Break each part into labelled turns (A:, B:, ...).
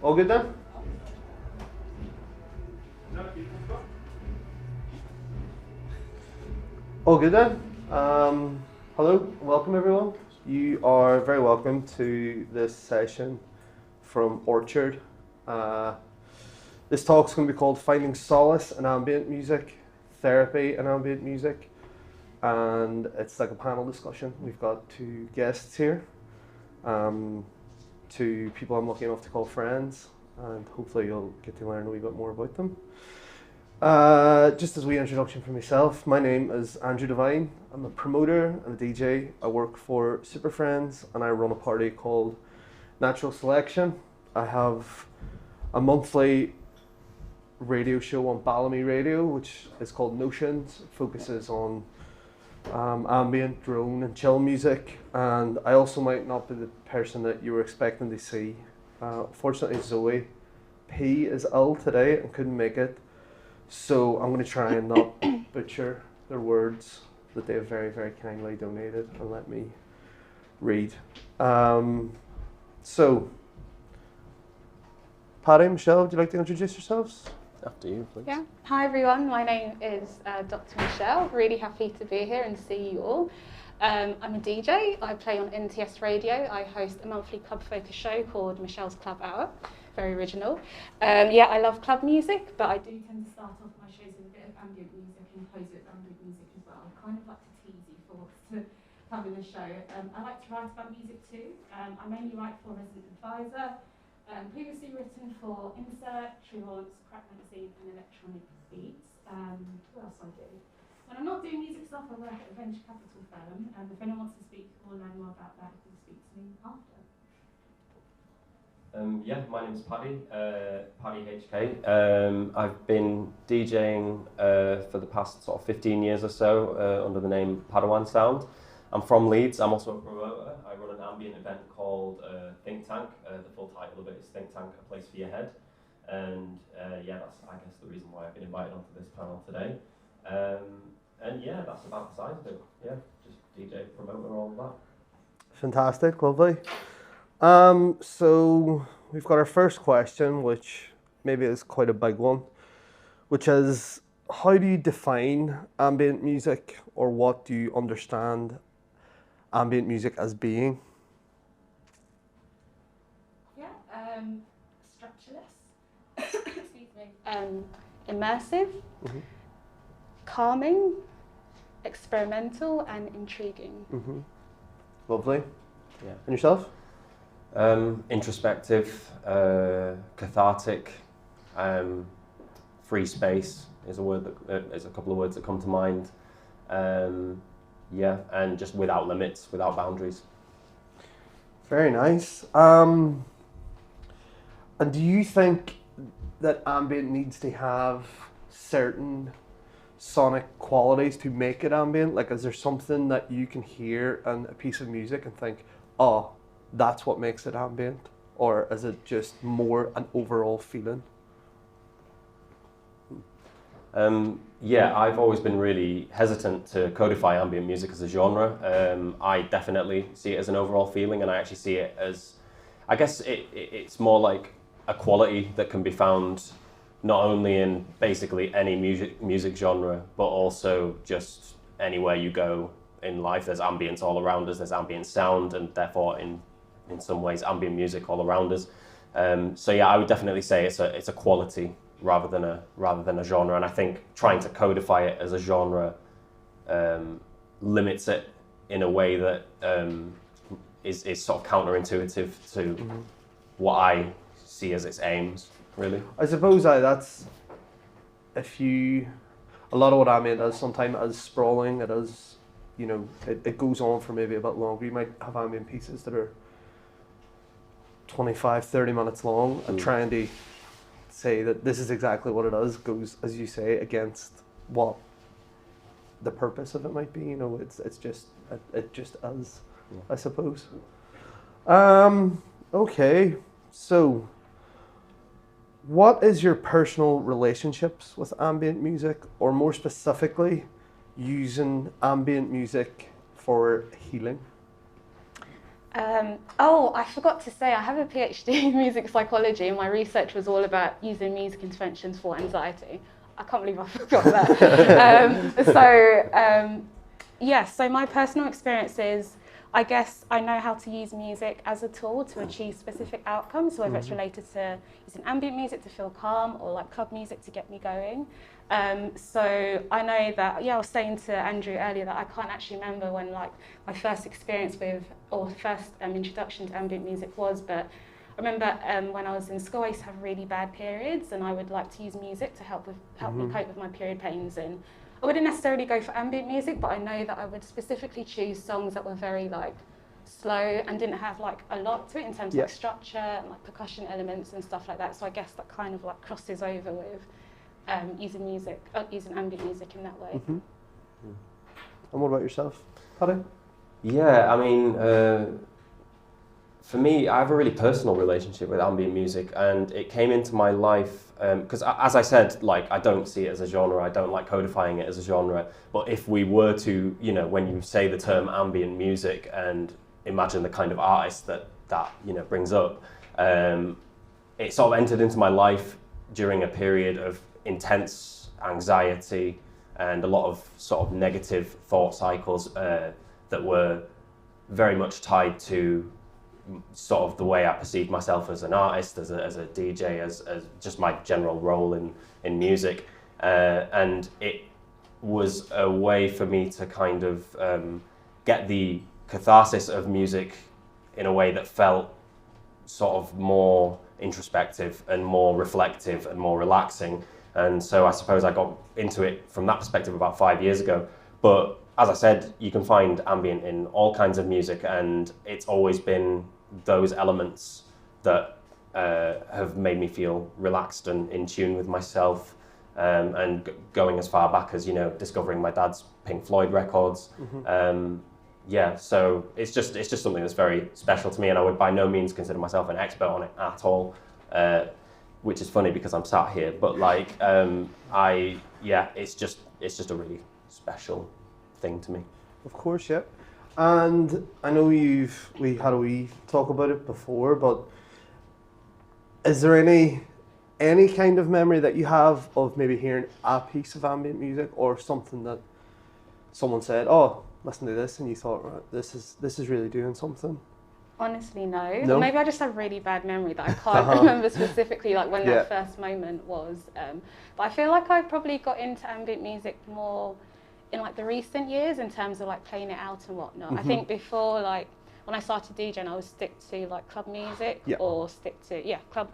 A: All good then? All good then? Hello, welcome everyone. You are very welcome to this session from Orchard. This talk's going to be called Finding Solace in Ambient Music, Therapy in Ambient Music, and it's like a panel discussion. We've got two guests here, two people I'm lucky enough to call friends, and hopefully you'll get to learn a wee bit more about them. Just as a wee introduction for myself, my name is Devine. I'm a promoter and a DJ. I work for Superfriendz and I run a party called Natural Selection. I have a monthly radio show on Balamii radio, which is called Notions. It focuses on ambient, drone and chill music. And I also might not be the person that you were expecting to see. Fortunately, Zoe P is ill today and couldn't make it. So I'm going to try and not butcher their words that they have very, very kindly donated and let me read. So, Paddy, Michelle, would you like to introduce yourselves?
B: After you, please.
C: Yeah. Hi everyone, my name is Dr. Michelle. Really happy to be here and see you all. I'm a DJ. I play on NTS Radio. I host a monthly club focus show called Michelle's Club Hour. Very original. I love club music, but I do tend to start off my shows with a bit of ambient music and close with ambient music as well. I kind of like to tease you for what's to come in the show. I like to write about music too. I mainly write for Resident Advisor. Previously written for Insert, Truance, Crack Magazine and Electronic Beats. What else I do? When I'm not doing music stuff, I work at a venture capital firm. If anyone wants to speak or learn more about that, you can speak to me after.
B: My name's Paddy, Paddy HK. I've been DJing for the past sort of 15 years or so under the name Padawan Sound. I'm from Leeds. I'm also a promoter. I run an ambient event called Think Tank. The full title of it is Think Tank, A Place for Your Head. And that's I guess the reason why I've been invited onto this panel today. That's about the size of it. Yeah, just DJ, promoter, all of that.
A: Fantastic, lovely. So we've got our first question, which maybe is quite a big one, which is, how do you define ambient music, or what do you understand ambient music as being?
C: Structureless, excuse me, immersive, calming, experimental and intriguing.
A: Lovely.
B: Yeah.
A: And yourself?
B: Introspective, cathartic, free space is a word that there's a couple of words that come to mind. And just without limits, without boundaries.
A: Very nice. And do you think that ambient needs to have certain sonic qualities to make it ambient? Like, is there something that you can hear in a piece of music and think, oh, that's what makes it ambient? Or is it just more an overall feeling?
B: I've always been really hesitant to codify ambient music as a genre. I definitely see it as an overall feeling, and I actually see it as, I guess it's more like a quality that can be found not only in basically any music genre, but also just anywhere you go in life. There's ambience all around us, there's ambient sound, and therefore in some ways ambient music all around us. I would definitely say it's a quality rather than a genre, and I think trying to codify it as a genre limits it in a way that is sort of counterintuitive to what I see as its aims, really.
A: I suppose that's, a lot of what ambient is, sometimes it is sprawling, it is, it goes on for maybe a bit longer. You might have ambient pieces that are 25, 30 minutes long, and trying to say that this is exactly what it is goes, as you say, against what the purpose of it might be. It just is, I suppose. Okay, so what is your personal relationships with ambient music, or more specifically, using ambient music for healing?
C: Oh, I forgot to say, I have a PhD in music psychology, and my research was all about using music interventions for anxiety. I can't believe I forgot that. So my personal experience is, I guess I know how to use music as a tool to achieve specific outcomes, whether it's related to using ambient music to feel calm or like club music to get me going. So I know that, I was saying to Andrew earlier that I can't actually remember when like my first experience with, or first introduction to ambient music was, but I remember when I was in school I used to have really bad periods, and I would like to use music to help me cope with my period pains. And I wouldn't necessarily go for ambient music, but I know that I would specifically choose songs that were very like slow and didn't have like a lot to it in terms of like structure and like percussion elements and stuff like that. So I guess that kind of like crosses over with using ambient music in that way.
A: And what about yourself, Paddy?
B: Yeah, I mean, for me, I have a really personal relationship with ambient music, and it came into my life because, as I said, like I don't see it as a genre. I don't like codifying it as a genre. But if we were to, when you say the term ambient music and imagine the kind of artist that brings up, it sort of entered into my life during a period of intense anxiety and a lot of sort of negative thought cycles that were very much tied to sort of the way I perceived myself as an artist, as a DJ, as just my general role in music. And it was a way for me to kind of get the catharsis of music in a way that felt sort of more introspective and more reflective and more relaxing. And so I suppose I got into it from that perspective about 5 years ago. But as I said, you can find ambient in all kinds of music, and it's always been those elements that have made me feel relaxed and in tune with myself, and going as far back as discovering my dad's Pink Floyd records. So it's just something that's very special to me, and I would by no means consider myself an expert on it at all, which is funny because I'm sat here, but like it's just a really special thing to me.
A: Of course, yeah. And I know we had a wee talk about it before, but is there any kind of memory that you have of maybe hearing a piece of ambient music or something that someone said, "Oh, listen to this," and you thought, right, this is really doing something?
C: Honestly, no. Or maybe I just have really bad memory that I can't remember specifically like when that first moment was. But I feel like I probably got into ambient music more in like the recent years in terms of like playing it out and whatnot. I think before, like when I started DJing, I would stick to like club music or stick to club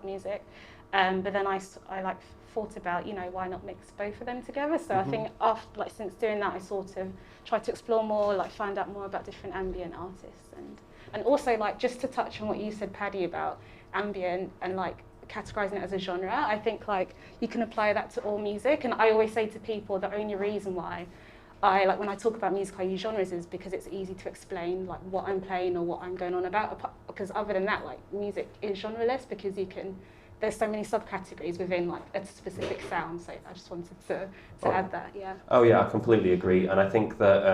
C: music. But then I like thought about why not mix both of them together. So I think after since doing that, I sort of tried to explore more, like find out more about different ambient artists, and also like just to touch on what you said, Paddy, about ambient and like categorizing it as a genre. I think like you can apply that to all music, and I always say to people the only reason why I like when I talk about music I use genres is because it's easy to explain like what I'm playing or what I'm going on about, because other than that, like music is genreless because there's so many subcategories within like a specific sound. So I just wanted to add that.
B: Oh yeah, I completely agree, and I think that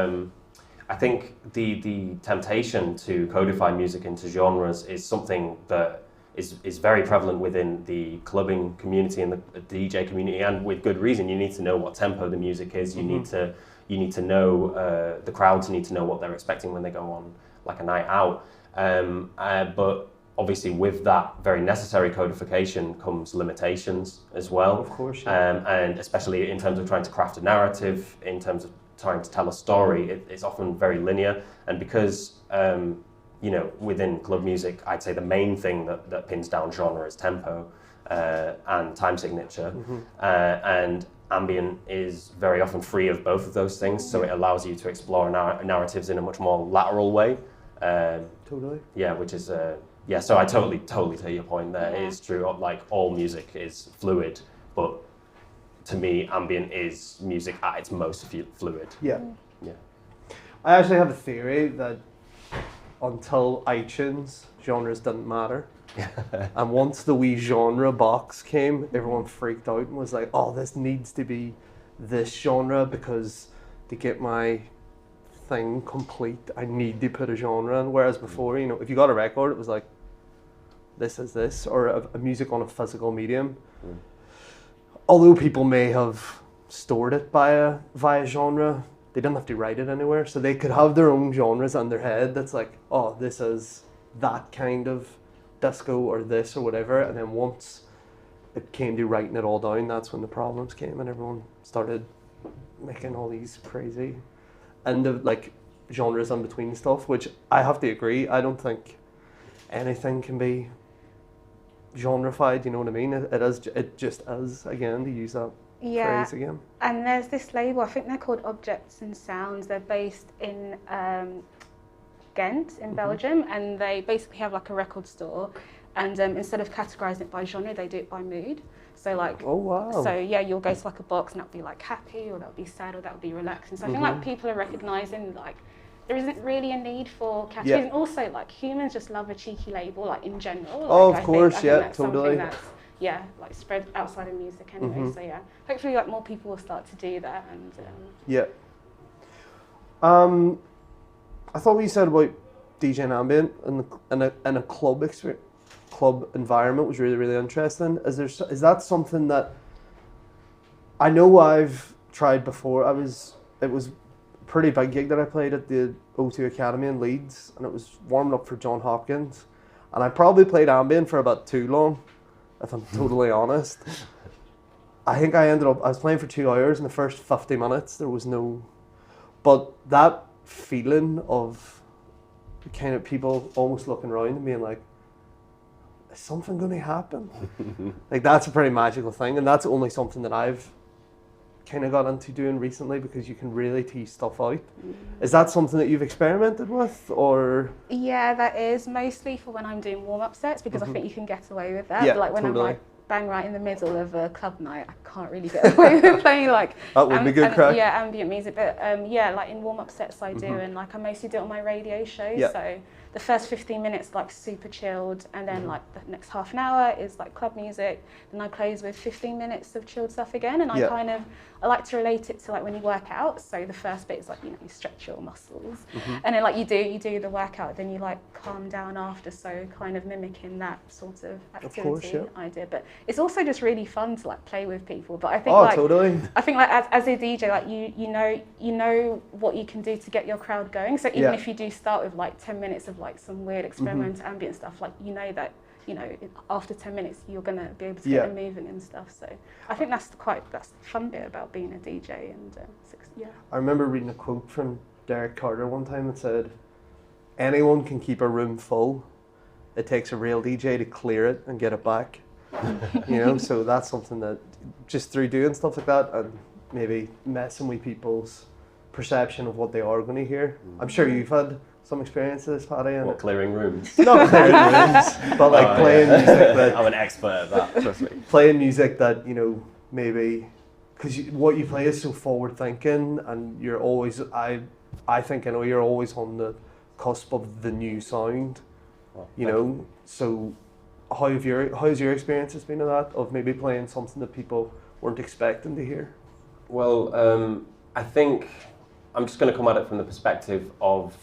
B: I think the temptation to codify music into genres is something that is very prevalent within the clubbing community and the DJ community, and with good reason. You need to know what tempo the music is. You need to know the crowds need to know what they're expecting when they go on like a night out. But obviously, with that very necessary codification comes limitations as well.
A: Of course,
B: and especially in terms of trying to craft a narrative, in terms of trying to tell a story, it's often very linear. And because within club music, I'd say the main thing that pins down genre is tempo and time signature. And ambient is very often free of both of those things, so it allows you to explore narratives in a much more lateral way.
A: Totally.
B: Yeah, which is so I totally take your point there. It is true. Like all music is fluid, but to me, ambient is music at its most fluid.
A: Yeah. I actually have a theory that until iTunes, genres didn't matter. And once the wee genre box came, everyone freaked out and was like, "Oh, this needs to be this genre because to get my thing complete, I need to put a genre in. Whereas before, you know, if you got a record, it was like, this is this, or a music on a physical medium. Although people may have stored it via genre, they didn't have to write it anywhere, so they could have their own genres in their head that's like, oh, this is that kind of disco or this or whatever, and then once it came to writing it all down, that's when the problems came and everyone started making all these crazy end of like genres in between stuff, which I have to agree, I don't think anything can be genrefied, you know what I mean? It just is, again, to use that phrase again.
C: And there's this label, I think they're called Objects and Sounds. They're based in Ghent in Belgium, and they basically have like a record store, and instead of categorizing it by genre, they do it by mood. So like,
A: oh wow. So
C: yeah, you'll go to like a box and that'll be like happy, or that'll be sad, or that'll be relaxing. So I think like people are recognizing like there isn't really a need for categories, and also like humans just love a cheeky label, like in general. Like,
A: oh, of
C: I
A: course,
C: think
A: yeah,
C: that's
A: totally.
C: That's, yeah, like spread outside of music anyway. So yeah, hopefully like more people will start to do that. And
A: yeah. I thought what you said about DJing ambient in a club environment was really, really interesting. Is that something that I know I've tried before? It was a pretty big gig that I played at the O2 Academy in Leeds, and it was warming up for John Hopkins, and I probably played ambient for about too long, if I'm totally honest. I think I was playing for 2 hours, and the first 50 minutes there was no, but that feeling of kind of people almost looking around and being like, is something going to happen? Like, that's a pretty magical thing, and that's only something that I've kind of got into doing recently, because you can really tease stuff out. Is that something that you've experimented with, or?
C: Yeah, that is mostly for when I'm doing warm-up sets, because I think you can get away with that.
A: Yeah,
C: but like when
A: totally.
C: I'm like bang right in the middle of a club night, I can't really get away with playing like
A: that would be good crack.
C: Yeah, ambient music. But yeah, like in warm-up sets I do, and like I mostly do it on my radio show. So the first 15 minutes like super chilled, and then like the next half an hour is like club music. Then I close with 15 minutes of chilled stuff again, and I like to relate it to like when you work out. So the first bit is like, you know, you stretch your muscles, and then like you do the workout, then you like calm down after. So kind of mimicking that sort of activity idea. But it's also just really fun to like play with people. But I think
A: totally.
C: I think like as a DJ, like you know what you can do to get your crowd going. So even if you do start with like 10 minutes of like some weird experimental ambient stuff, like you know that, you know, after 10 minutes you're gonna be able to get them moving and stuff. So I think that's the fun bit about being a DJ. And
A: I remember reading a quote from Derek Carter one time that said, anyone can keep a room full, it takes a real DJ to clear it and get it back. You know, so that's something that just through doing stuff like that and maybe messing with people's perception of what they are going to hear. I'm sure you've had some experience of this, Paddy. And
B: clearing rooms?
A: Not clearing rooms, but like playing music that...
B: I'm an expert at that, trust me.
A: Playing music that, you know, maybe... Because what you play is so forward thinking, and you're always... I think, I know, you're always on the cusp of the new sound, you know, so... How's your experiences been of that, of maybe playing something that people weren't expecting to hear?
B: Well, I think I'm just going to come at it from the perspective of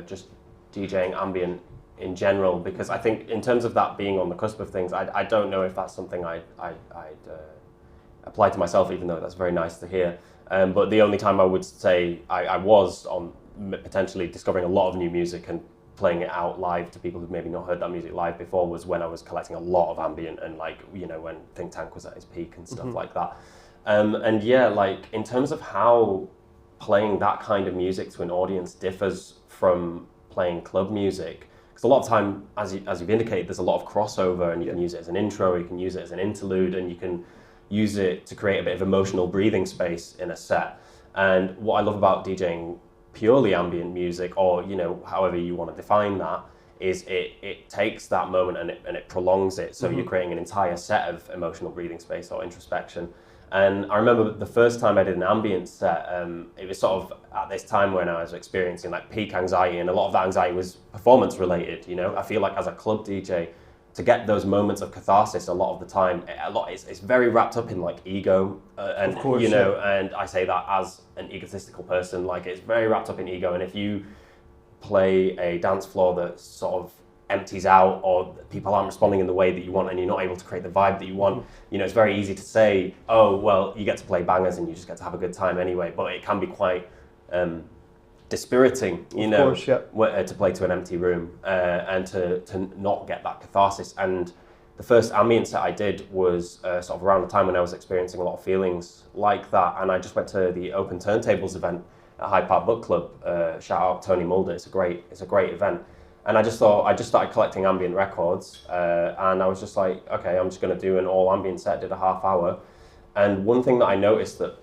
B: just DJing ambient in general, because I think in terms of that being on the cusp of things, I don't know if that's something I'd apply to myself, even though that's very nice to hear. But the only time I would say I was on potentially discovering a lot of new music and playing it out live to people who've maybe not heard that music live before was when I was collecting a lot of ambient, and like, you know, when Think Tank was at its peak and stuff like that. And yeah, like in terms of how playing that kind of music to an audience differs from playing club music, because a lot of time, as you've indicated, there's a lot of crossover, and you can use it as an intro, you can use it as an interlude, and you can use it to create a bit of emotional breathing space in a set. And what I love about DJing purely ambient music, or, you know, however you want to define that, is it takes that moment and it prolongs it, so you're creating an entire set of emotional breathing space or introspection. And I remember the first time I did an ambient set, it was sort of at this time when I was experiencing like peak anxiety, and a lot of that anxiety was performance related, you know. I feel like as a club DJ, to get those moments of catharsis, a lot of the time, it's very wrapped up in like ego, and
A: Of course,
B: you know, and I say that as an egotistical person, like it's very wrapped up in ego, and if you play a dance floor that sort of empties out, or people aren't responding in the way that you want, and you're not able to create the vibe that you want, you know, it's very easy to say, oh, well, you get to play bangers and you just get to have a good time anyway, but it can be quite dispiriting, you know,
A: course, yeah.
B: To play to an empty room, and to not get that catharsis. And the first ambient set I did was sort of around the time when I was experiencing a lot of feelings like that, and I just went to the Open Turntables event at Hyde Park Book Club. Shout out Tony Mulder, it's a great event. And I just started collecting ambient records, and I was just like, okay, I'm just going to do an all ambient set, did a half hour. And one thing that I noticed that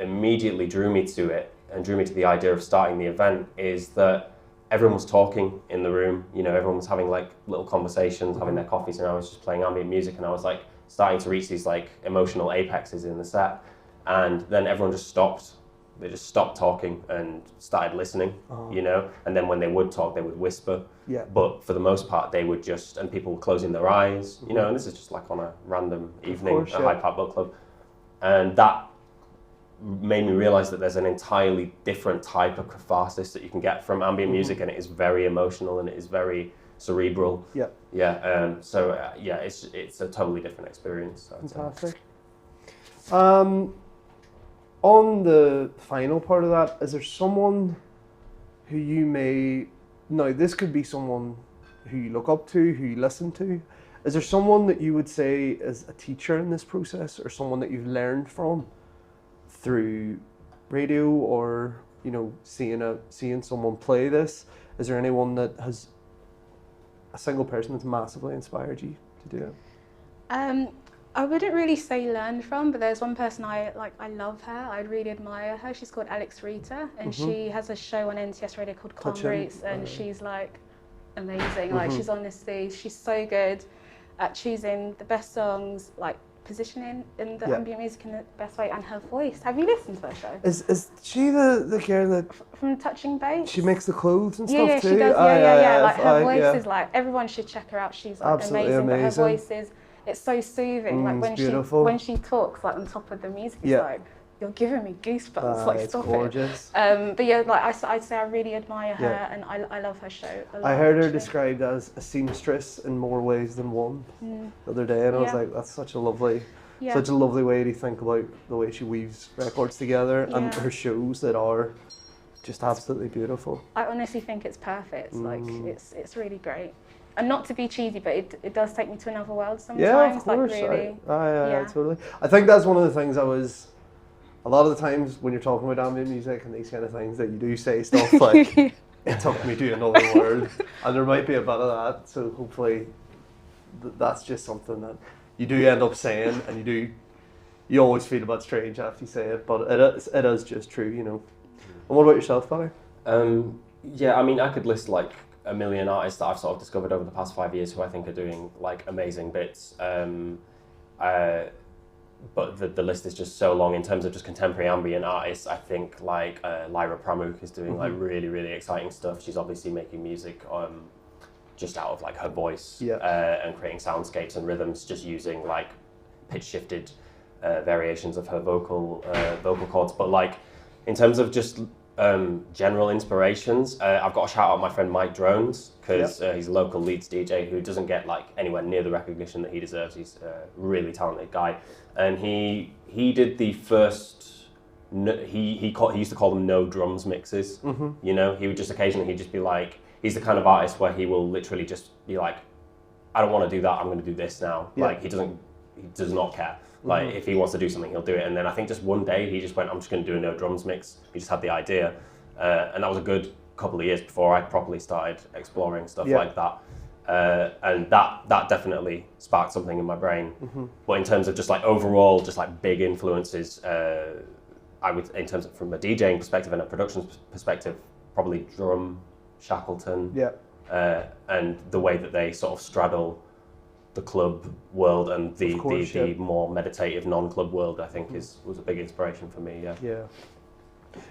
B: immediately drew me to it, and drew me to the idea of starting the event, is that everyone was talking in the room, you know, everyone was having like little conversations, having their coffees, and I was just playing ambient music, and I was like starting to reach these like emotional apexes in the set. And then everyone just stopped. They just stopped talking and started listening, you know, and then when they would talk, they would whisper.
A: Yeah.
B: But for the most part, they would just, and people were closing their eyes, you know, and this is just like on a random evening at Hyde Park Book Club. And that made me realize that there's an entirely different type of catharsis that you can get from ambient music, and it is very emotional and it is very cerebral.
A: Yeah.
B: Yeah. Yeah, it's a totally different experience.
A: Fantastic. On the final part of that, is there someone who you may, now this could be someone who you look up to, who you listen to, is there someone that you would say is a teacher in this process, or someone that you've learned from through radio, or, you know, seeing someone play this? Is there anyone that has, a single person that's massively inspired you to do it?
C: I wouldn't really say learn from, but there's one person I love her. I really admire her. She's called Alex Rita, and she has a show on NTS Radio called Calm Roots, and she's like amazing. Like she's she's so good at choosing the best songs, like positioning in the ambient music in the best way, and her voice. Have you listened to her show?
A: Is she the girl that
C: from Touching Base?
A: She makes the clothes and stuff
C: too.
A: too?
C: She does. Yeah. Like her voice is like, everyone should check her out. She's like amazing. But her voice is, it's so soothing. Like when she talks, like on top of the music, it's like, you're giving me goosebumps. Like, stop
A: gorgeous.
C: it. But yeah, like I'd say I really admire her, and I love her show a lot.
A: I heard her described as a seamstress in more ways than one the other day, and I was like, that's such a lovely way to think about the way she weaves records together, and her shows that are just absolutely beautiful.
C: I honestly think it's perfect. Like it's really great. And not to be cheesy, but it does take me to another world sometimes.
A: Yeah, of course.
C: Like really.
A: Yeah, totally. I think that's one of the things a lot of the times when you're talking about ambient music and these kind of things, that you do say stuff like, it took me to another world, and there might be a bit of that, so hopefully that's just something that you do end up saying, and you always feel a bit strange after you say it, but it is just true, you know. And what about yourself, Paddy?
B: Yeah, I mean, I could list like a million artists that I've sort of discovered over the past 5 years who I think are doing like amazing bits. But the list is just so long in terms of just contemporary ambient artists. I think like Lyra Pramuk is doing like really, really exciting stuff. She's obviously making music just out of like her voice, and creating soundscapes and rhythms, just using like pitch shifted variations of her vocal cords. But like in terms of just general inspirations, I've got to shout out my friend Mike Drones, because he's a local Leeds DJ who doesn't get like anywhere near the recognition that he deserves. He's a really talented guy, and he did the first. He used to call them no drums mixes. You know, he would just occasionally be like, he's the kind of artist where he will literally just be like, I don't want to do that, I'm going to do this now. Like he does not care. Like if he wants to do something, he'll do it. And then I think just one day he just went, I'm just going to do a no drums mix. He just had the idea, and that was a good couple of years before I properly started exploring stuff like that. And that definitely sparked something in my brain. But in terms of just like overall, just like big influences, I would, in terms of from a DJing perspective and a production perspective, probably Drum, Shackleton, and the way that they sort of straddle the club world and the more meditative non-club world, I think was a big inspiration for me. Yeah.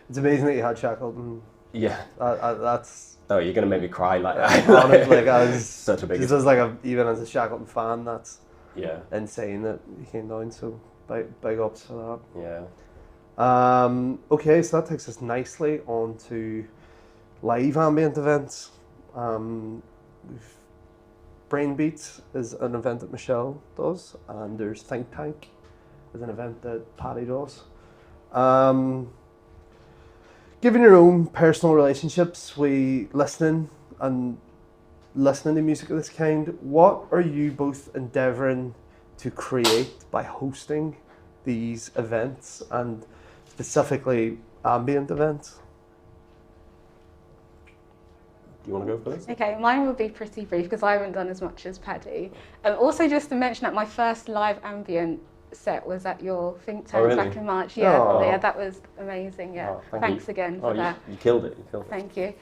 A: It's amazing that you had Shackleton
B: Yeah.
A: That's
B: Oh, you're gonna make me cry like
A: honestly, like, as
B: such a big.
A: just as like even as a Shackleton fan, that's
B: Yeah.
A: insane that he came down. So big ups for
B: Yeah.
A: that. Okay, so that takes us nicely on to live ambient events. We've Brain Beats is an event that Michelle does, and there's Think Tank is an event that Paddy does. Given your own personal relationships with listening to music of this kind, what are you both endeavouring to create by hosting these events, and specifically ambient events?
B: Do you want to go for this?
C: Okay, mine will be pretty brief because I haven't done as much as Paddy. Also, just to mention that my first live ambient set was at your think tank
B: really?
C: back in March. Yeah,
A: Oh.
C: yeah, that was amazing. Yeah, thanks again for that.
B: You killed it.
C: Thank you.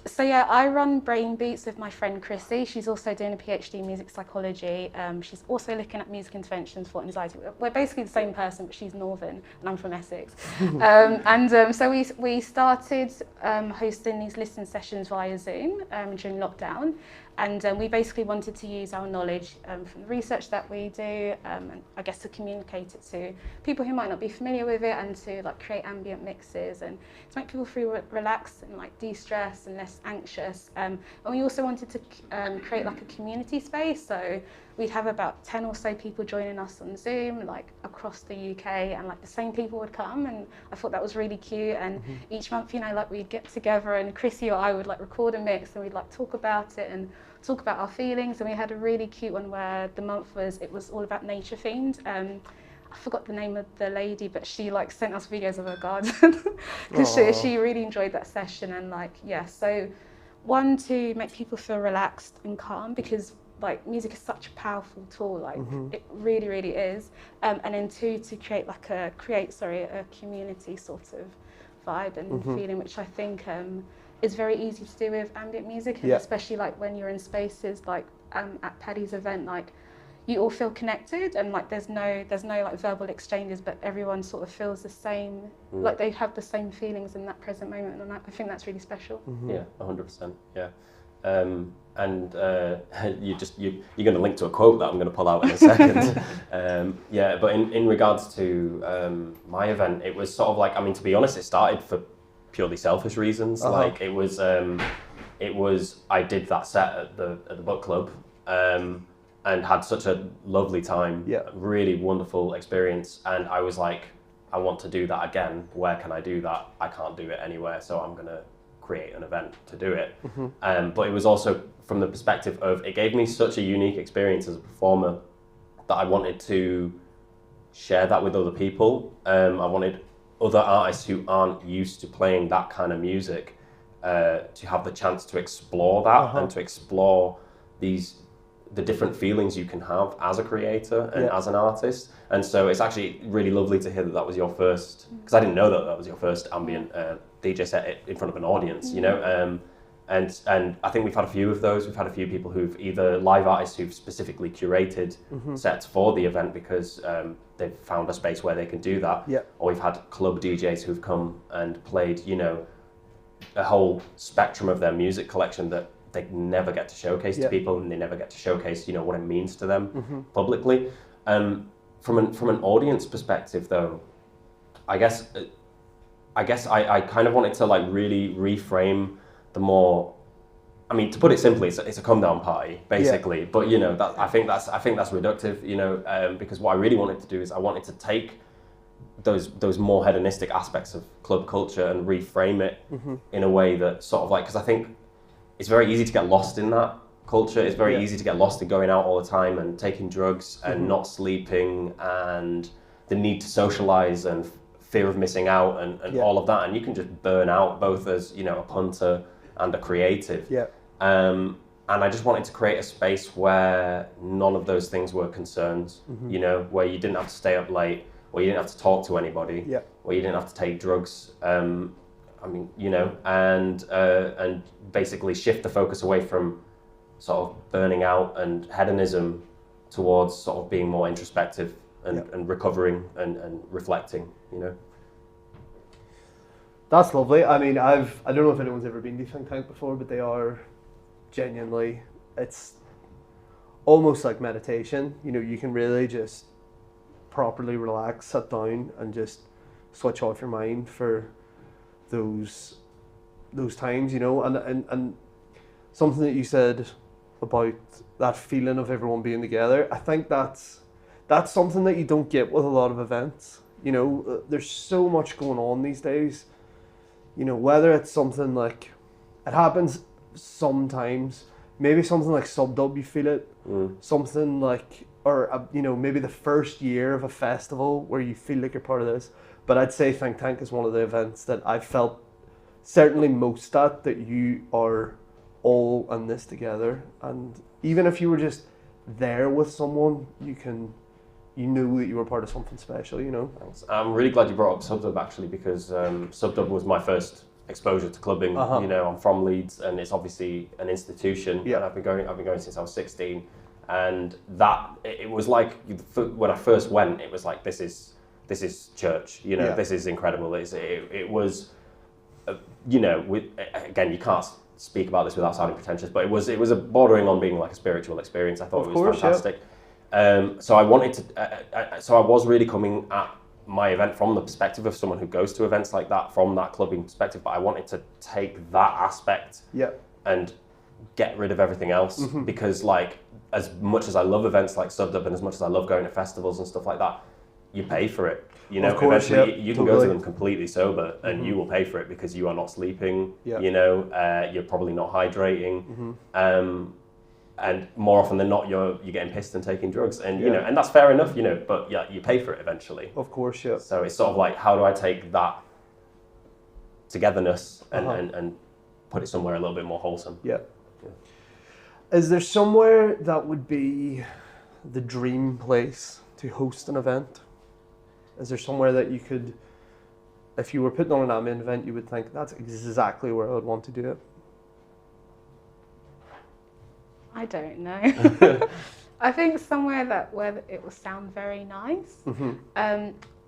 C: So yeah, I run Brain Beats with my friend Chrissy. She's also doing a PhD in music psychology. She's also looking at music interventions for anxiety. We're basically the same person, but she's Northern and I'm from Essex. So we started hosting these listening sessions via Zoom during lockdown. And we basically wanted to use our knowledge from the research that we do, and I guess to communicate it to people who might not be familiar with it, and to like create ambient mixes and to make people feel relaxed and like de-stress and less anxious. And we also wanted to create like a community space. So we'd have about 10 or so people joining us on Zoom, like across the UK, and like the same people would come. And I thought that was really cute. And each month, you know, like we'd get together and Chrissy or I would like record a mix and we'd like talk about it and talk about our feelings. And we had a really cute one where the month was all about nature themed. I forgot the name of the lady, but she like sent us videos of her garden because she really enjoyed that session. And like, yeah, so one, to make people feel relaxed and calm, because like music is such a powerful tool, like it really, really is. And then two, to create a community sort of vibe and feeling, which I think is very easy to do with ambient music, and especially like when you're in spaces like at Paddy's event, like you all feel connected, and like there's no like verbal exchanges, but everyone sort of feels the same, like they have the same feelings in that present moment, and I think that's really special.
B: Yeah, 100%. Yeah. You're going to link to a quote that I'm going to pull out in a second. But in regards to my event, it was sort of like, I mean, to be honest, it started for purely selfish reasons. Like it was I did that set at the book club and had such a lovely time. Really wonderful experience, and I was like, I want to do that again. Where can I do that? I can't do it anywhere, so I'm gonna create an event to do it. But it was also from the perspective of, it gave me such a unique experience as a performer that I wanted to share that with other people. I wanted other artists who aren't used to playing that kind of music to have the chance to explore that and to explore the different feelings you can have as a creator and as an artist. And so it's actually really lovely to hear that was your first, because I didn't know that was your first ambient DJ set in front of an audience, you know. And I think we've had a few of those. We've had a few people who've either live artists who've specifically curated sets for the event because they've found a space where they can do that. Or we've had club DJs who've come and played, you know, a whole spectrum of their music collection that they never get to showcase to people, and they never get to showcase, you know, what it means to them publicly. From an audience perspective, though, I guess I kind of wanted to like really reframe the more. I mean, to put it simply, it's a come down party basically. But you know, I think that's reductive. You know, because what I really wanted to do is I wanted to take those more hedonistic aspects of club culture and reframe it in a way that sort of like, because I think it's very easy to get lost in that culture. It's very easy to get lost in going out all the time and taking drugs and not sleeping and the need to socialize and fear of missing out and all of that. And you can just burn out both as, you know, a punter and a creative. And I just wanted to create a space where none of those things were concerns, you know, where you didn't have to stay up late, where you didn't have to talk to anybody, where you didn't have to take drugs. I mean, you know, and basically shift the focus away from sort of burning out and hedonism towards sort of being more introspective and recovering and reflecting, you know.
A: That's lovely. I mean, I don't know if anyone's ever been to Think Tank before, but they are genuinely, it's almost like meditation. You know, you can really just properly relax, sit down, and just switch off your mind for those times, you know. And something that you said about that feeling of everyone being together, I think that's something that you don't get with a lot of events. You know, there's so much going on these days. You know, whether it's something like, it happens sometimes, maybe something like Sub-Dub, you feel it, something like, or you know, maybe the first year of a festival where you feel like you're part of this. But I'd say Think Tank is one of the events that I felt certainly most at, that you are all in this together. And even if you were just there with someone, you knew that you were part of something special, you know.
B: Thanks. I'm really glad you brought up Sub-Dub actually, because Sub-Dub was my first exposure to clubbing. You know, I'm from Leeds, and it's obviously an institution.
A: Yeah.
B: And I've been going since I was 16, and that it was like when I first went, it was like this is church. You know,
A: Yeah.
B: this is incredible. It was, you know, again, you can't speak about this without sounding pretentious, but it was a bordering on being like a spiritual experience. I thought it was fantastic. Yeah. So I wanted to, so I was really coming at my event from the perspective of someone who goes to events like that, from that clubbing perspective, but I wanted to take that aspect and get rid of everything else, because like, as much as I love events like Sub-Dub and as much as I love going to festivals and stuff like that, you pay for it. You know, eventually you can go to them completely sober and you will pay for it because you are not sleeping, you know, you're probably not hydrating. And more often than not, you're getting pissed and taking drugs, and you know, and that's fair enough, you know. But yeah, you pay for it eventually.
A: Of course, yeah.
B: So it's sort of like, how do I take that togetherness and put it somewhere a little bit more wholesome?
A: Yeah. Is there somewhere that would be the dream place to host an event? Is there somewhere that you could, if you were putting on an ambient event, you would think that's exactly where I would want to do it?
C: I don't know. I think somewhere where it will sound very nice.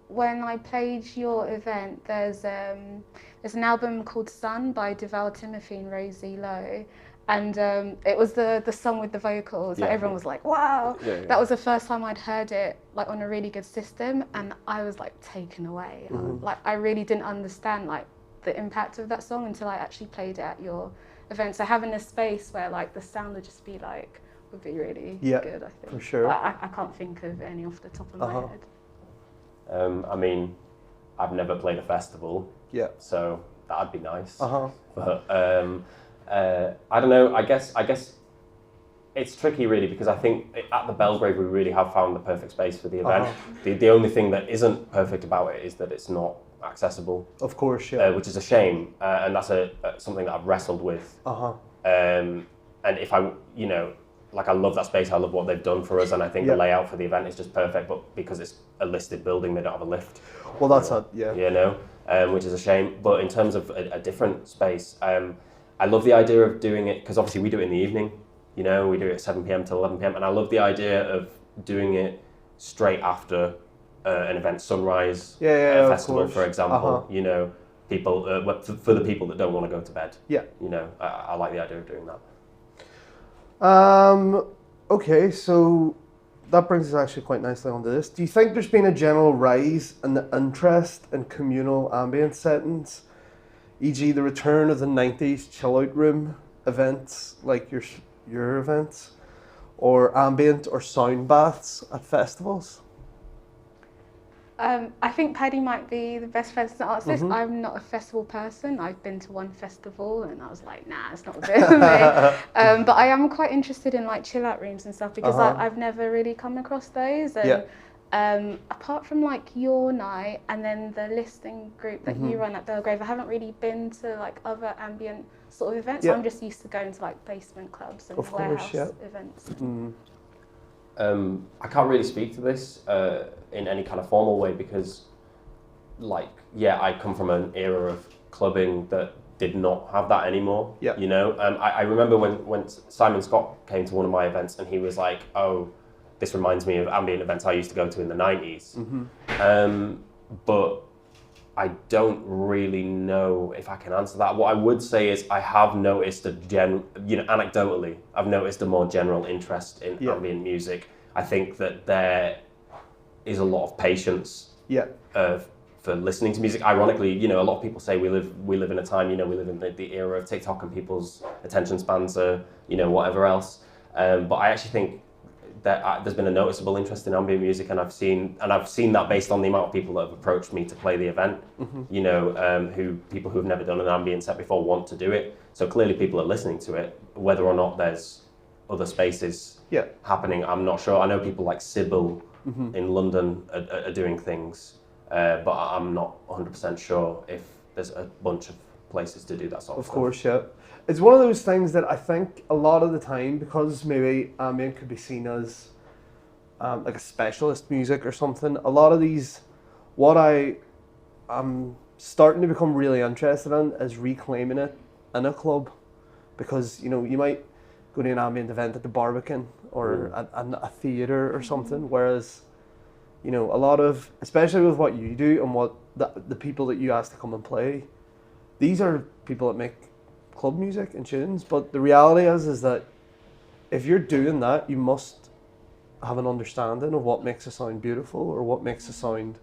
C: When I played your event, there's an album called Sun by Devine Timothy and Rosie Lowe, and it was the song with the vocals. Like, everyone was like, "Wow!" That was the first time I'd heard it like on a really good system, and I was like taken away. Like, I really didn't understand like the impact of that song until I actually played it at your event. So having a space where like the sound would just be like, would be really good, I think.
A: For sure.
C: I can't think of any off the top of my head.
B: I mean, I've never played a festival, so that'd be nice. But I don't know. I guess it's tricky really, because I think at the Belgrave we really have found the perfect space for the event. The only thing that isn't perfect about it is that it's not accessible.
A: Of course,
B: which is a shame, and that's something that I've wrestled with. And if I, you know, like, I love that space, I love what they've done for us, and I think the layout for the event is just perfect, but because it's a listed building, they don't have a lift.
A: Well, that's
B: you know, which is a shame. But in terms of a different space, I love the idea of doing it, because obviously we do it in the evening, you know, we do it at 7 p.m. till 11 p.m, and I love the idea of doing it straight after an event, sunrise festival, for example. You know, people for the people that don't want to go to bed. You know, I like the idea of doing that.
A: Okay, so that brings us actually quite nicely onto this. Do you think there's been a general rise in the interest in communal ambient settings, e.g. the return of the 90s chill out room events like your events, or ambient or sound baths at festivals?
C: I think Paddy might be the best person to answer this. I'm not a festival person. I've been to one festival and I was like, nah, it's not a bit for me. But I am quite interested in like chill out rooms and stuff, because I've never really come across those. And apart from like your night and then the listening group that you run at Belgrave, I haven't really been to like other ambient sort of events. I'm just used to going to like basement clubs and warehouse events.
B: I can't really speak to this in any kind of formal way, because like, I come from an era of clubbing that did not have that anymore. You know, I remember when Simon Scott came to one of my events and he was like, oh, this reminds me of ambient events I used to go to in the 90s. But I don't really know if I can answer that. What I would say is I have noticed anecdotally, I've noticed a more general interest in ambient music. I think that there is a lot of patience for listening to music. Ironically, a lot of people say we live in a time, we live in the era of TikTok and people's attention spans are, whatever else. But I actually think that there's been a noticeable interest in ambient music, and I've seen that based on the amount of people that have approached me to play the event. People who have never done an ambient set before want to do it. So clearly people are listening to it. Whether or not there's other spaces happening, I'm not sure. I know people like Sybil in London are doing things, but I'm not 100% sure if there's a bunch of places to do that sort of stuff.
A: Of course, yeah. It's one of those things that I think a lot of the time, because maybe ambient could be seen as like a specialist music or something, a lot of these, what I'm starting to become really interested in is reclaiming it in a club. Because, you might go to an ambient event at the Barbican or at a theatre or something, whereas, a lot of, especially with what you do and what the people that you ask to come and play, these are people that make club music and tunes, but the reality is that if you're doing that, you must have an understanding of what makes a sound beautiful or what makes a sound,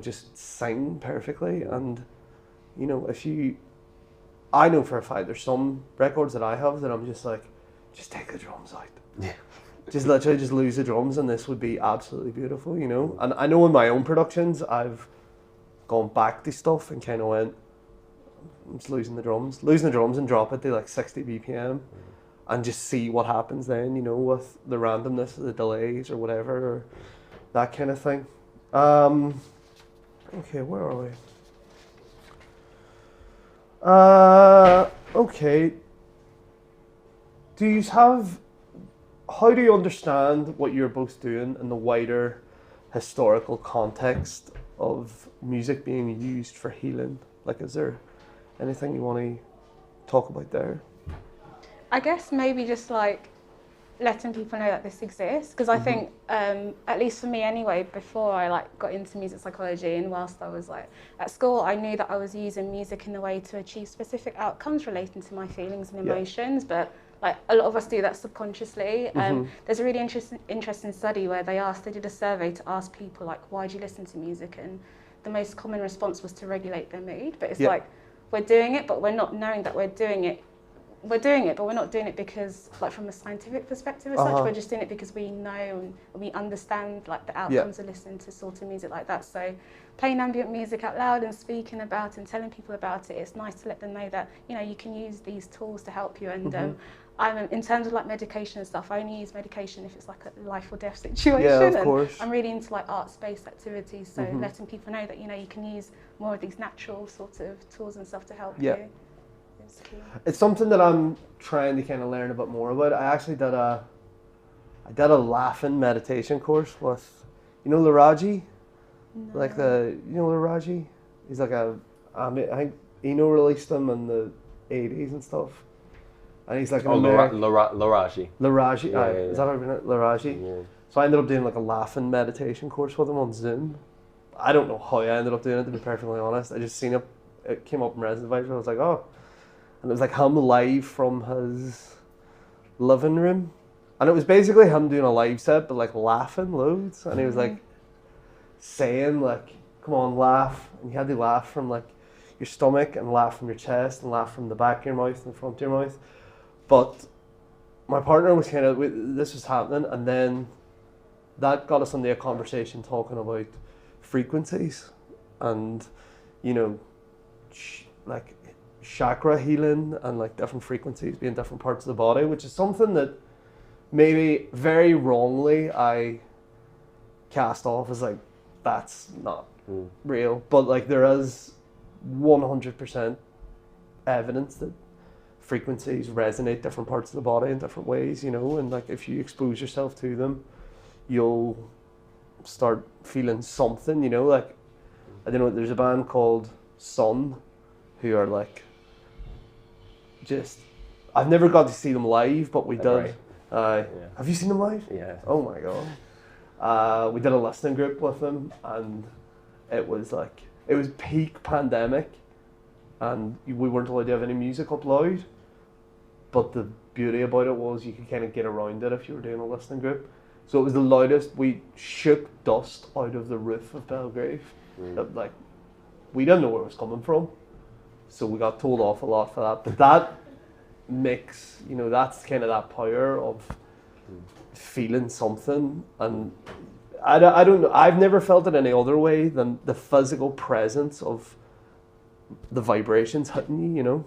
A: just sing perfectly. And, I know for a fact there's some records that I have that I'm just like, just take the drums out. Yeah. Just literally just lose the drums and this would be absolutely beautiful, And I know in my own productions, I've gone back to stuff and kind of went, I'm just losing the drums and drop it to like 60 BPM and just see what happens then, with the randomness of the delays or whatever, or that kind of thing. Okay, where are we? Okay. How do you understand what you're both doing in the wider historical context of music being used for healing? Like, is there anything you want to talk about there?
C: I guess maybe just like letting people know that this exists, because I think, at least for me anyway, before I got into music psychology and whilst I was at school, I knew that I was using music in a way to achieve specific outcomes relating to my feelings and emotions, but a lot of us do that subconsciously. There's a really interesting study where they did a survey to ask people why do you listen to music, and the most common response was to regulate their mood. But it's we're doing it, but we're not knowing that we're doing it. We're doing it, but we're not doing it because, from a scientific perspective as such, we're just doing it because we know and we understand, the outcomes of listening to sort of music like that. So playing ambient music out loud and speaking about and telling people about it, it's nice to let them know that, you can use these tools to help you. And I'm in terms of medication and stuff, I only use medication if it's a life or death situation.
A: Yeah, of course.
C: I'm really into arts-based activities, so letting people know that, you can use more of these natural sort of tools and stuff to help you.
A: It's something that I'm trying to kind of learn a bit more about. I actually did a laughing meditation course with, Laraji?
C: No.
A: Laraji? He's I think Eno released him in the 80s and stuff. And he's
B: Laraji.
A: Laraji,
B: yeah.
A: Is that how you pronounce it? Laraji? Yeah. So I ended up doing a laughing meditation course with him on Zoom. I don't know how I ended up doing it, to be perfectly honest. I just seen it came up in Resident Advisor. I was like, oh. And it was him live from his living room. And it was basically him doing a live set, but laughing loads. And he was saying come on, laugh. And you had to laugh from your stomach and laugh from your chest and laugh from the back of your mouth and the front of your mouth. But my partner was this was happening, and then that got us into a conversation talking about frequencies and, chakra healing and different frequencies being different parts of the body, which is something that maybe very wrongly I cast off as that's not real. But there is 100% evidence that frequencies resonate different parts of the body in different ways, and if you expose yourself to them, you'll start feeling something, I don't know, there's a band called Sun who are I've never got to see them live, but we did.
B: Yeah.
A: Have you seen them live?
B: Yeah.
A: Oh my god. We did a listening group with them, and it was it was peak pandemic, and we weren't allowed to have any music up loud. But the beauty about it was you could kind of get around it if you were doing a listening group. So it was the loudest. We shook dust out of the roof of Belgrave. Like, we didn't know where it was coming from. So we got told off a lot for that. But that mix, you know, that's kind of that power of feeling something. And I don't know, I've never felt it any other way than the physical presence of the vibrations hitting you, you know?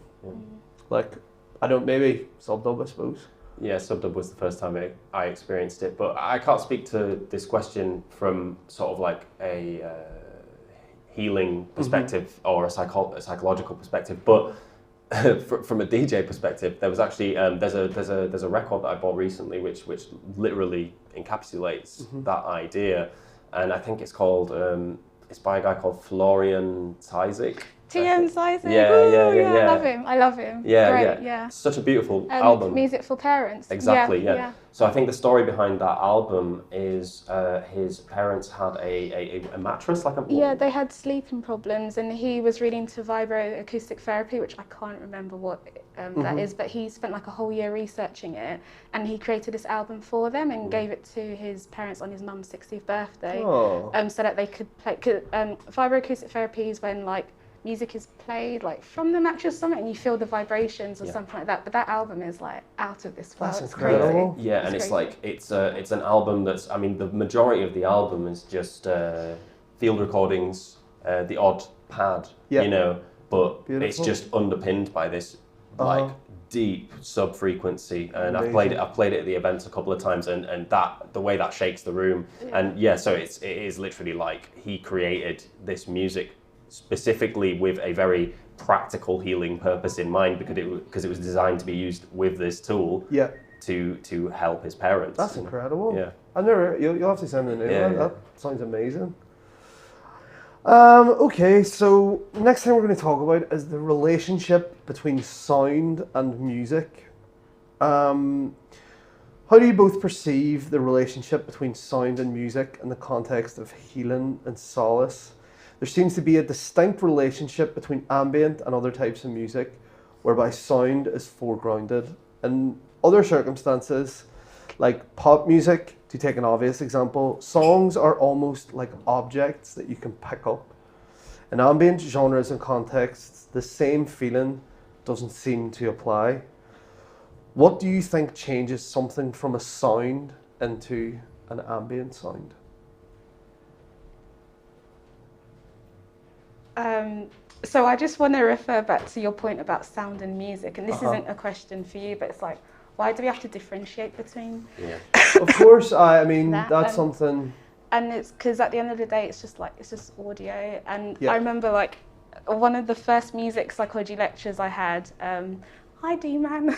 A: Like, I don't, maybe sub-dub, I suppose.
B: Yeah, sub-dub was the first time I experienced it, but I can't speak to this question from sort of like a healing perspective or a psychological perspective, but from a DJ perspective, there was actually there's a record that I bought recently which literally encapsulates that idea, and I think it's called it's by a guy called Florian Teizik.
C: TM Sizing.
B: Yeah.
C: I love him.
B: Yeah. Such a beautiful album.
C: Music for parents.
B: Exactly, yeah. So I think the story behind that album is his parents had a mattress, like a...
C: Yeah, they had sleeping problems, and he was really into vibroacoustic therapy, which I can't remember what that is, but he spent like a whole year researching it, and he created this album for them and gave it to his parents on his mum's 60th birthday, so that they could play... vibroacoustic therapy is when like music is played like from the mattress or something and you feel the vibrations or something like that, but that album is like out of this world.
A: That's
C: it's
A: incredible.
C: crazy.
B: Yeah, and it's like it's an album that's, I mean, the majority of the album is just field recordings, the odd pad, you know, but it's just underpinned by this like deep sub frequency, and
A: Amazing.
B: I've played it at the events a couple of times, and that the way that shakes the room, and so it is literally like he created this music specifically with a very practical healing purpose in mind, because it was designed to be used with this tool to help his parents.
A: That's incredible.
B: Yeah.
A: I've never, you'll have to send an email. That sounds amazing. Okay, so next thing we're going to talk about is the relationship between sound and music. How do you both perceive the relationship between sound and music in the context of healing and solace? There seems to be a distinct relationship between ambient and other types of music, whereby sound is foregrounded. In other circumstances, like pop music, to take an obvious example, songs are almost like objects that you can pick up. In ambient genres and contexts, the same feeling doesn't seem to apply. What do you think changes something from a sound into an ambient sound?
C: So I just want to refer back to your point about sound and music, and this isn't a question for you, but it's like, why do we have to differentiate between?
B: Yeah.
A: Of course, I mean, that's something.
C: And it's because at the end of the day, it's just audio. And I remember like one of the first music psychology lectures I had. Hi, D-man.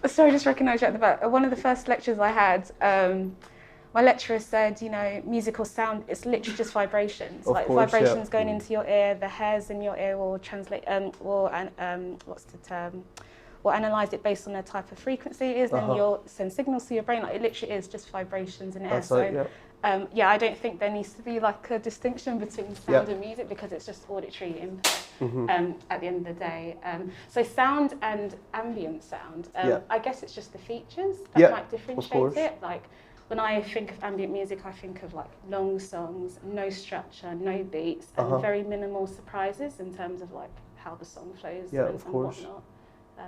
C: Sorry, just recognised you at the back. One of the first lectures I had. My lecturer said, you know, musical sound, it's literally just vibrations.
A: Of course,
C: vibrations going into your ear, the hairs in your ear will translate, will analyse it based on the type of frequency it is, then you'll send signals to your brain. Like, it literally is just vibrations in air. I don't think there needs to be like a distinction between sound and music, because it's just auditory input at the end of the day. So sound and ambient sound, I guess it's just the features that might differentiate it. Like, when I think of ambient music, I think of like long songs, no structure, no beats, and very minimal surprises in terms of like how the song flows and whatnot. I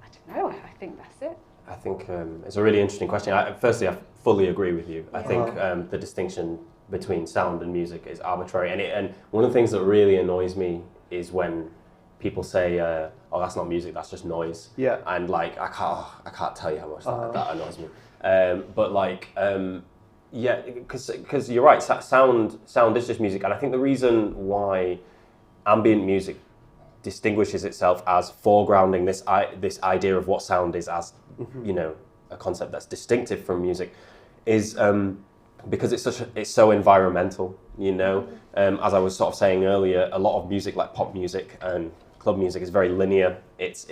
C: don't know, I think that's it.
B: I think it's a really interesting question. Firstly, I fully agree with you. I think the distinction between sound and music is arbitrary, and one of the things that really annoys me is when people say, "Oh, that's not music, that's just noise."
A: Yeah.
B: And like, I can't tell you how much that annoys me. But like, because you're right, sound is just music, and I think the reason why ambient music distinguishes itself as foregrounding this idea of what sound is as you know, a concept that's distinctive from music is because it's so environmental, you know. As I was sort of saying earlier, a lot of music, like pop music and club music, is very linear. It's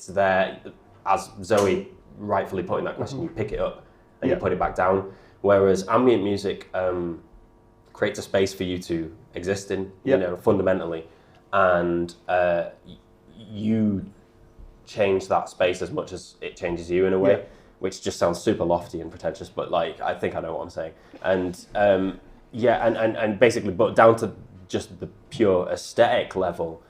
B: there, as Zoe rightfully put in that question, you pick it up and you put it back down, whereas ambient music creates a space for you to exist in,
A: Yep.
B: you know, fundamentally, and you change that space as much as it changes you in a way,
A: Yeah.
B: which just sounds super lofty and pretentious, but like I think I know what I'm saying. And yeah, and basically, but down to just the pure aesthetic level,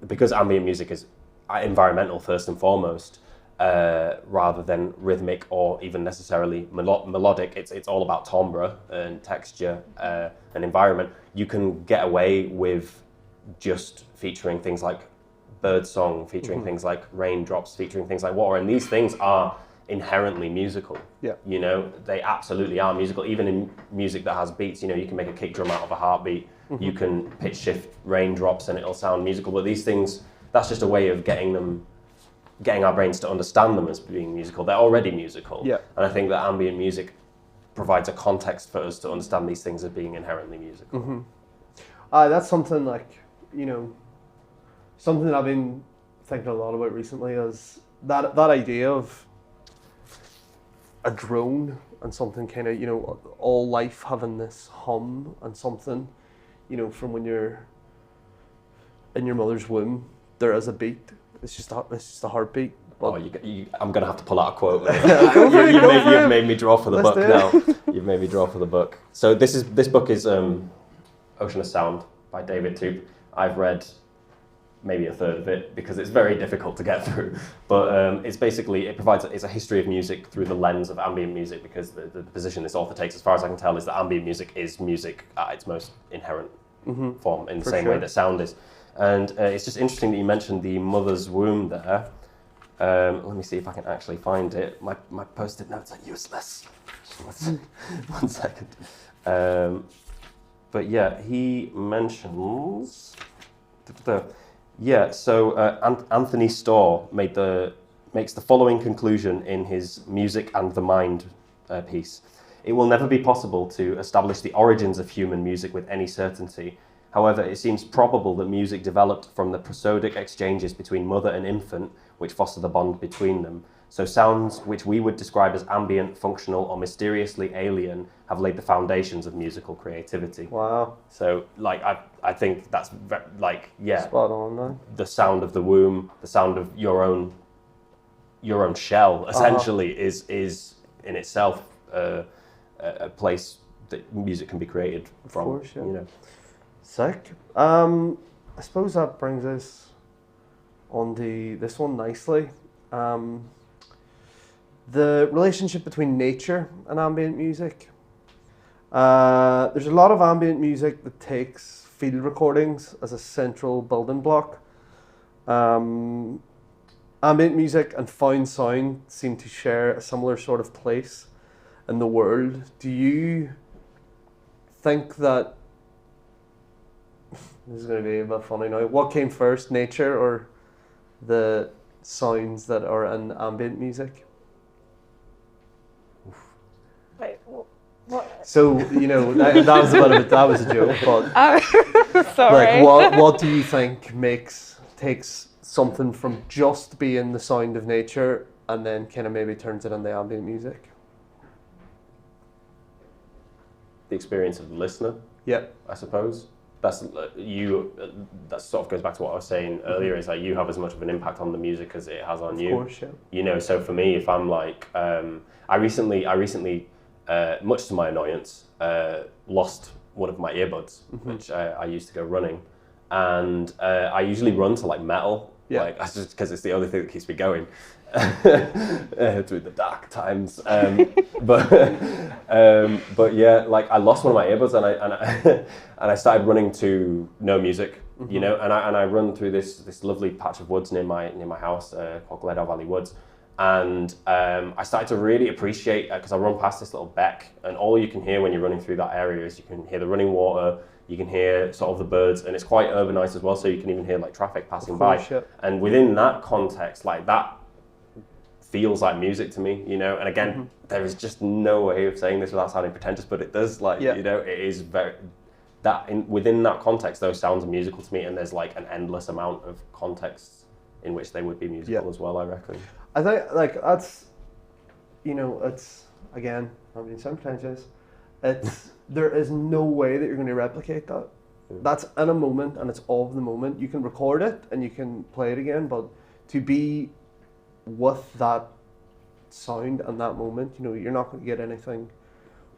B: because ambient music is environmental first and foremost, rather than rhythmic or even necessarily melodic. It's all about timbre and texture and environment. You can get away with just featuring things like birdsong, featuring things like raindrops, featuring things like water, and these things are inherently musical.
A: Yeah.
B: You know, they absolutely are musical. Even in music that has beats, you know, you can make a kick drum out of a heartbeat. You can pitch shift raindrops and it'll sound musical. But these things, that's just a way of getting our brains to understand them as being musical. They're already musical.
A: Yeah.
B: And I think that ambient music provides a context for us to understand these things as being inherently musical.
A: That's something like, you know, something that I've been thinking a lot about recently is that idea of a drone and something kind of, you know, all life having this hum and something, you know, from when you're in your mother's womb, there is a beat. It's just a heartbeat.
B: Oh, I'm going to have to pull out a quote.
A: You've
B: You've made me draw for the
A: Let's
B: book
A: do
B: now. You've made me draw for the book. So this book is Ocean of Sound by David Toop. I've read maybe a third of it because it's very difficult to get through. But it's basically, it's a history of music through the lens of ambient music, because the position this author takes, as far as I can tell, is that ambient music is music at its most inherent form, in the same way that sound is. And it's just interesting that you mentioned the mother's womb there. Let me see if I can actually find it. My post-it notes are useless. One second. But yeah, he mentions... Yeah, so Anthony Storr makes the following conclusion in his Music and the Mind piece. It will never be possible to establish the origins of human music with any certainty. However, it seems probable that music developed from the prosodic exchanges between mother and infant, which foster the bond between them. So sounds which we would describe as ambient, functional, or mysteriously alien have laid the foundations of musical creativity.
A: Wow.
B: So, like, I think that's, like, yeah.
A: Spot on, man.
B: The sound of the womb, the sound of your own shell, essentially, is in itself a place that music can be created from.
A: Of course, yeah.
B: You know.
A: Sick. I suppose that brings us on to this one nicely. The relationship between nature and ambient music. There's a lot of ambient music that takes field recordings as a central building block. Ambient music and found sound seem to share a similar sort of place in the world. Do you think that... This is going to be a bit funny now. What came first, nature or the sounds that are in ambient music?
C: Wait, what?
A: So, you know, that was that was a joke, but
C: Oh, sorry.
A: like, what do you think takes something from just being the sound of nature and then kind of maybe turns it into ambient music?
B: The experience of the listener,
A: Yeah.
B: I suppose. That sort of goes back to what I was saying earlier, is like you have as much of an impact on the music as it has on you.
A: Of course, yeah.
B: You know, so for me, if I'm like, I recently, much to my annoyance, lost one of my earbuds, which I used to go running, and I usually run to like metal, like that's just because it's the only thing that keeps me going through the dark times. But yeah, like I lost one of my earbuds, and I started running to no music, you know, and I run through this lovely patch of woods near my house called Gleddau Valley Woods. And I started to really appreciate, because I run past this little beck, and all you can hear when you're running through that area is you can hear the running water, you can hear sort of the birds, and it's quite urbanized as well, so you can even hear like traffic passing by. Yeah. And within that context, like that feels like music to me, you know. And again, there is just no way of saying this without sounding pretentious, but it does, like, you know, it is very, within that context, those sounds are musical to me, and there's like an endless amount of contexts in which they would be musical as well, I reckon. I
A: think, like, that's, you know, it's, again, I'm being so pretentious, There is no way that you're going to replicate that. That's in a moment and it's of the moment. You can record it and you can play it again, but to be with that sound and that moment, you know, you're not going to get anything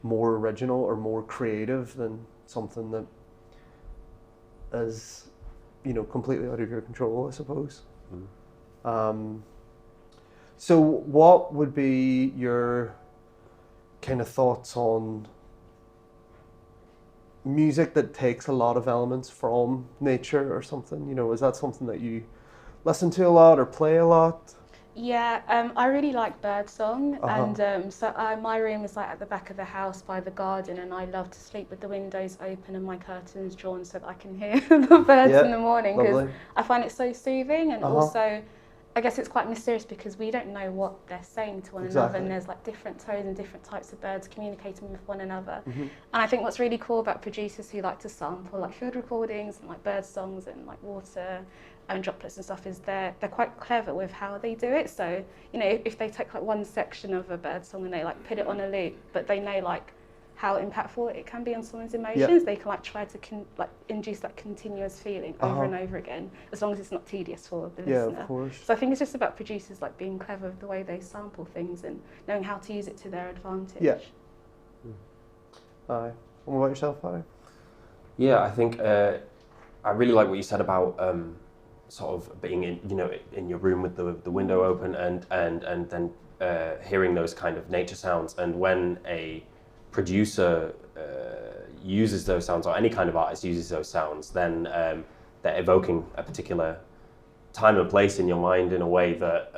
A: more original or more creative than something that is, you know, completely out of your control, I suppose. So what would be your kind of thoughts on music that takes a lot of elements from nature or something? You know, is that something that you listen to a lot or play a lot?
C: Yeah, I really like birdsong, and my room is like at the back of the house by the garden, and I love to sleep with the windows open and my curtains drawn so that I can hear the birds in the morning, because I find it so soothing, and also I guess it's quite mysterious because we don't know what they're saying to one another, and there's like different tones and different types of birds communicating with one another. And I think what's really cool about producers who like to sample like field recordings and like bird songs and like water and droplets and stuff is they're quite clever with how they do it. So, you know, if they take like one section of a bird song and they like put it on a loop, but they know like how impactful it can be on someone's emotions, they can like try to induce that continuous feeling over and over again, as long as it's not tedious for the listener.
A: Of course.
C: So I think it's just about producers like being clever with the way they sample things and knowing how to use it to their advantage.
A: Yeah. Aye. And what about yourself, Paddy?
B: Yeah, I think I really like what you said about sort of being in, you know, in your room with the window open and then hearing those kind of nature sounds. And when a producer uses those sounds, or any kind of artist uses those sounds, then they're evoking a particular time and place in your mind in a way that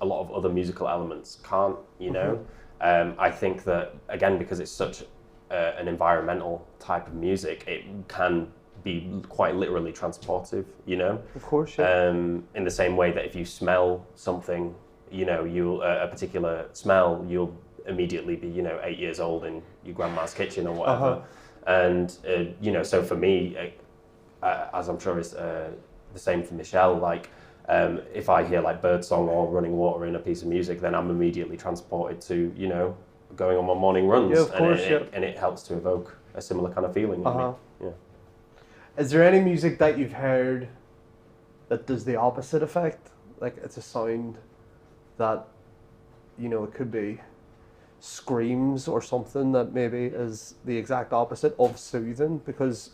B: a lot of other musical elements can't, you know. I think that, again, because it's such an environmental type of music, it can be quite literally transportive, you know.
A: Of course, yeah.
B: In the same way that if you smell something, you know, you'll a particular smell, you'll immediately be, you know, 8 years old in your grandma's kitchen or whatever. And you know, so for me, as I'm sure it's the same for Michelle, like if I hear like birdsong or running water in a piece of music, then I'm immediately transported to, you know, going on my morning runs.
A: Yeah, of course,
B: and it helps to evoke a similar kind of feeling in me. Yeah.
A: Is there any music that you've heard that does the opposite effect? Like it's a sound that, you know, it could be screams or something that maybe is the exact opposite of soothing? Because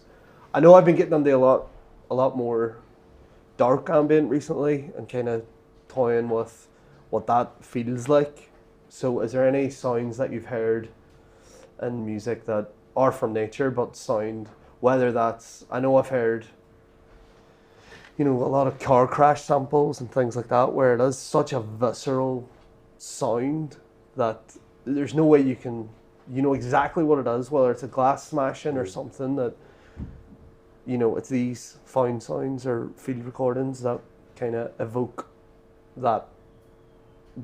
A: I know I've been getting into a lot more dark ambient recently and kind of toying with what that feels like. So is there any sounds that you've heard in music that are from nature but sound, whether that's, I know I've heard, you know, a lot of car crash samples and things like that, where it is such a visceral sound that there's no way you know exactly what it is, whether it's a glass smashing or something, that, you know, it's these found sounds or field recordings that kind of evoke that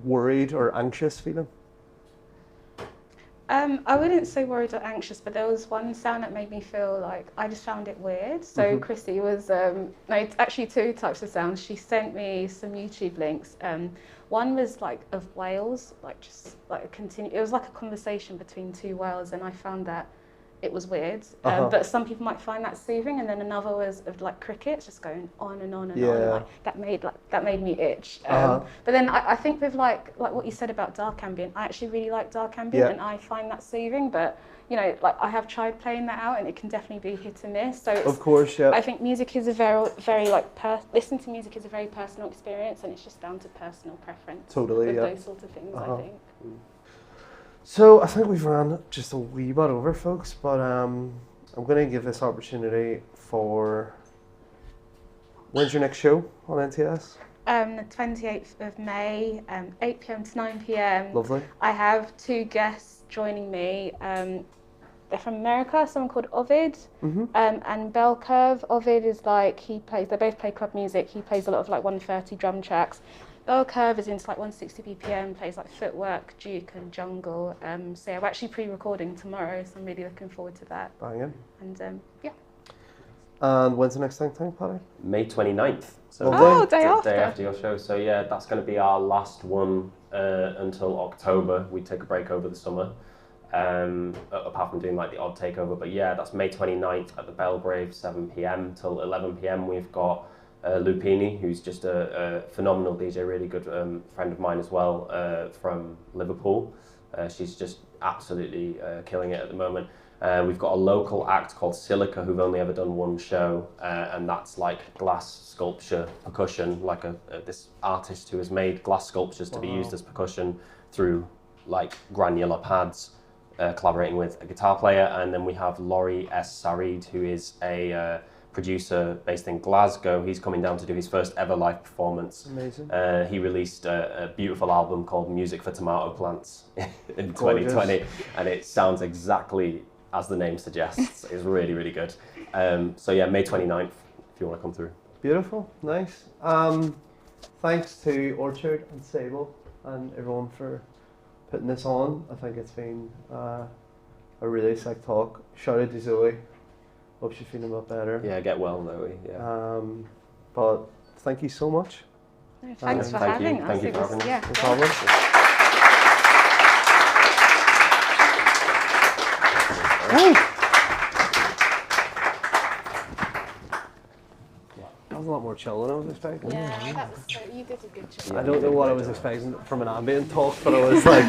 A: worried or anxious feeling.
C: I wouldn't say worried or anxious, but there was one sound that made me feel like I just found it weird. So Chrissy was, no, it's actually two types of sounds. She sent me some YouTube links. One was like of whales, like just like it was like a conversation between two whales, and I found that it was weird. But some people might find that soothing. And then another was of like crickets just going on and on and on. Like, that made me itch. But then I think with like what you said about dark ambient, I actually really like dark ambient, and I find that soothing. But you know, like I have tried playing that out, and it can definitely be hit and miss. So it's,
A: of course, yeah.
C: I think music is a very like listening to music is a very personal experience, and it's just down to personal preference.
A: Totally,
C: with
A: yeah.
C: those sort of things, I think.
A: So I think we've run just a wee bit over, folks, but I'm going to give this opportunity for, when's your next show on NTS?
C: The 28th of May, 8 p.m. to 9 p.m.
A: Lovely.
C: I have two guests joining me. They're from America, someone called Ovid, and Bell Curve. Ovid is like, they both play club music. He plays a lot of like 130 drum tracks. Bell Curve is into like 160 BPM, plays like footwork, juke and jungle. So yeah, we're actually pre-recording tomorrow, so I'm really looking forward to that.
A: Banging.
C: And yeah.
A: And when's the next thing, Paddy?
B: May 29th. So
C: day after.
B: Day after your show. So yeah, that's going to be our last one until October. We take a break over the summer. apart from doing like the odd takeover. But yeah, that's May 29th at the Belgrave, 7 p.m. till 11 p.m. We've got Lupini, who's just a phenomenal DJ, really good friend of mine as well, from Liverpool. She's just absolutely killing it at the moment. We've got a local act called Silica, who've only ever done one show, and that's like glass sculpture percussion, like this artist who has made glass sculptures to be used as percussion through like granular pads, collaborating with a guitar player. And then we have Laurie S. Sarid, who is a producer based in Glasgow. He's coming down to do his first ever live performance.
A: Amazing.
B: He released a beautiful album called Music for Tomato Plants in 2020, and it sounds exactly as the name suggests. It's really, really good. So yeah, May 29th, if you want to come through.
A: Beautiful, nice. Thanks to Orchard and Sable and everyone for putting this on. I think it's been a really sick talk. Shout out to Zoe. Hope she's feeling a lot better.
B: Yeah, get well, Zoe. Yeah.
A: But thank you so much.
C: No, thanks for having us.
B: Thank you for having us.
C: Yeah,
A: No problem. That was a lot more chill than I was expecting.
C: Yeah, that was so, you did a good job.
A: I don't know what I was expecting from an ambient talk, but I was like,